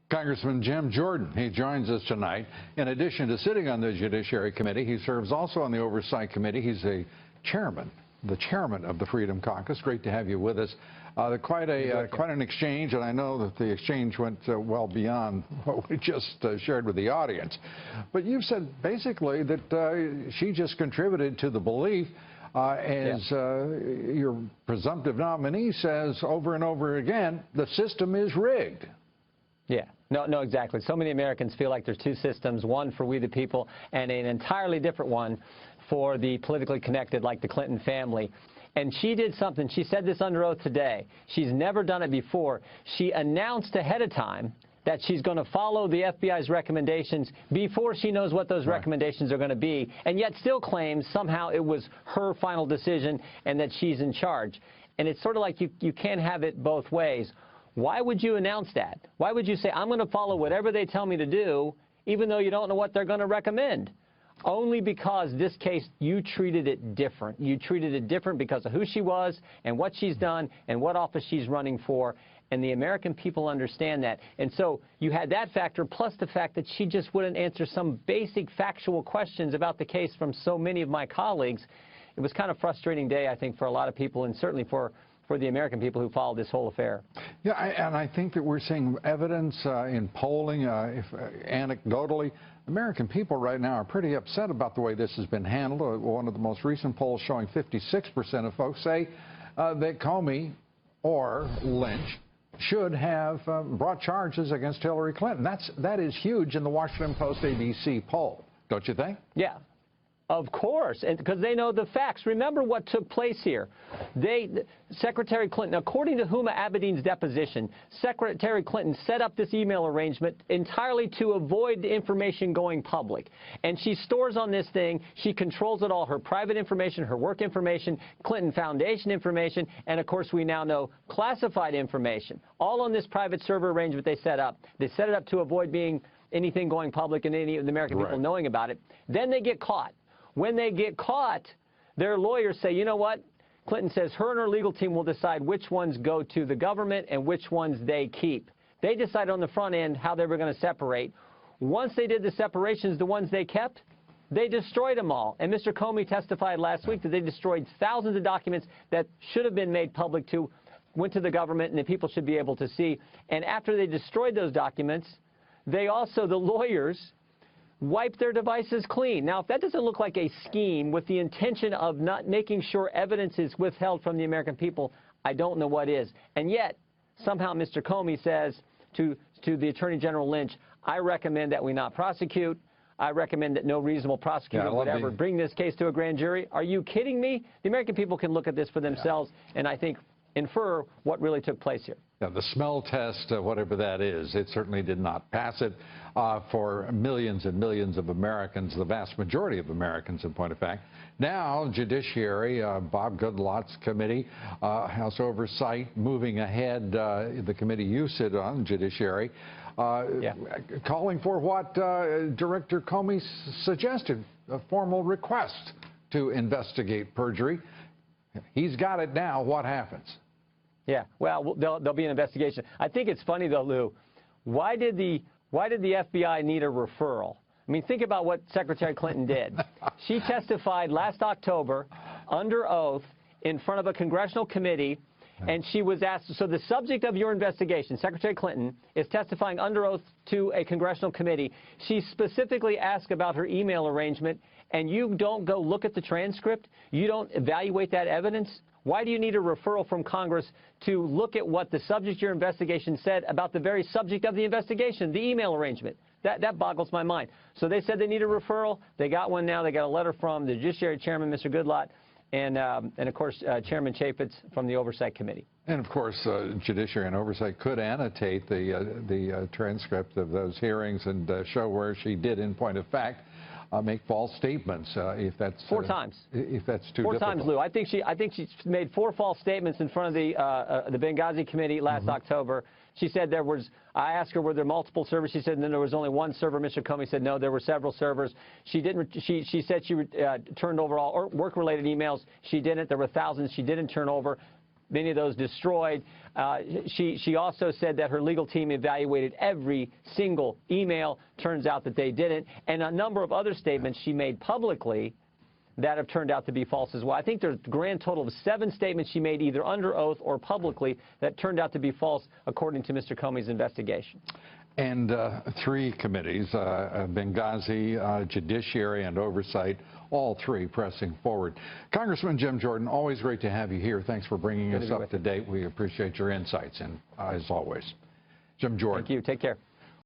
Congressman Jim Jordan, he joins us tonight. In addition to sitting on the Judiciary Committee, he serves also on the Oversight Committee. He's the chairman of the Freedom Caucus. Great to have you with us. Quite an exchange, and I know that the exchange went well beyond what we just shared with the audience. But you've said basically that she just contributed to the belief, your presumptive nominee says over and over again, the system is rigged. Yeah. No, exactly. So many Americans feel like there's two systems, one for we the people and an entirely different one for the politically connected, like the Clinton family. And she did something. She said this under oath today. She's never done it before. She announced ahead of time that she's going to follow the FBI's recommendations before she knows what those recommendations are going to be, and yet still claims somehow it was her final decision and that she's in charge. And it's sort of like you can't have it both ways. Why would you announce that? Why would you say, I'm going to follow whatever they tell me to do, even though you don't know what they're going to recommend? Only because this case, you treated it different. You treated it different because of who she was and what she's done and what office she's running for. And the American people understand that. And so you had that factor, plus the fact that she just wouldn't answer some basic factual questions about the case from so many of my colleagues. It was kind of a frustrating day, I think, for a lot of people, and certainly for the American people who followed this whole affair. Yeah, and I think that we're seeing evidence in polling, anecdotally. American people right now are pretty upset about the way this has been handled. One of the most recent polls showing 56% of folks say that Comey or Lynch should have brought charges against Hillary Clinton. That is huge in the Washington Post ABC poll, don't you think? Yeah. Of course, and because they know the facts. Remember what took place here. Secretary Clinton, according to Huma Abedin's deposition, Secretary Clinton set up this email arrangement entirely to avoid the information going public. And she stores on this thing. She controls it all, her private information, her work information, Clinton Foundation information, and of course we now know classified information. All on this private server arrangement they set up. They set it up to avoid anything going public and any of the American people knowing about it. Then they get caught. When they get caught, their lawyers say, you know what? Clinton says her and her legal team will decide which ones go to the government and which ones they keep. They decided on the front end how they were going to separate. Once they did the separations, the ones they kept, they destroyed them all. And Mr. Comey testified last week that they destroyed thousands of documents that should have been made public went to the government and the people should be able to see. And after they destroyed those documents, they also, the lawyers, wipe their devices clean. Now, if that doesn't look like a scheme with the intention of not making sure evidence is withheld from the American people, I don't know what is. And yet, somehow Mr. Comey says to the Attorney General Lynch, I recommend that we not prosecute. I recommend that no reasonable prosecutor would ever bring this case to a grand jury. Are you kidding me? The American people can look at this for themselves and I think infer what really took place here. Yeah, the smell test, whatever that is, it certainly did not pass it for millions and millions of Americans, the vast majority of Americans, in point of fact. Now, Judiciary, Bob Goodlatte's committee, House Oversight, moving ahead, the committee you sit on, Judiciary, calling for what Director Comey suggested, a formal request to investigate perjury. He's got it now. What happens? Yeah, well, there'll be an investigation. I think it's funny, though, Lou. Why did the FBI need a referral? I mean, think about what Secretary Clinton did. She testified last October under oath in front of a congressional committee, and she was asked, so the subject of your investigation, Secretary Clinton, is testifying under oath to a congressional committee. She specifically asked about her email arrangement, and you don't go look at the transcript? You don't evaluate that evidence? Why do you need a referral from Congress to look at what the subject of your investigation said about the very subject of the investigation, the email arrangement? That boggles my mind. So they said they need a referral. They got one now. They got a letter from the Judiciary Chairman, Mr. Goodlatte, and of course, Chairman Chaffetz from the Oversight Committee. And, of course, Judiciary and Oversight could annotate the transcript of those hearings and show where she did, in point of fact, make false statements if that's four times. If that's too four difficult. Times, Lou. I think she made 4 false statements in front of the Benghazi committee last October. She said there was. I asked her were there multiple servers. She said no, there was only one server. Mr. Comey said no, there were several servers. She didn't. She said she turned over all work-related emails. She didn't. There were thousands she didn't turn over. many of those destroyed. She also said that her legal team evaluated every single email. Turns out that they didn't. And a number of other statements she made publicly that have turned out to be false as well. I think there's a grand total of 7 statements she made either under oath or publicly that turned out to be false, according to Mr. Comey's investigation. And 3 committees, Benghazi, Judiciary, and Oversight, all 3 pressing forward. Congressman Jim Jordan, always great to have you here. Thanks for bringing us up to date. We appreciate your insights, and as always, Jim Jordan. Thank you. Take care.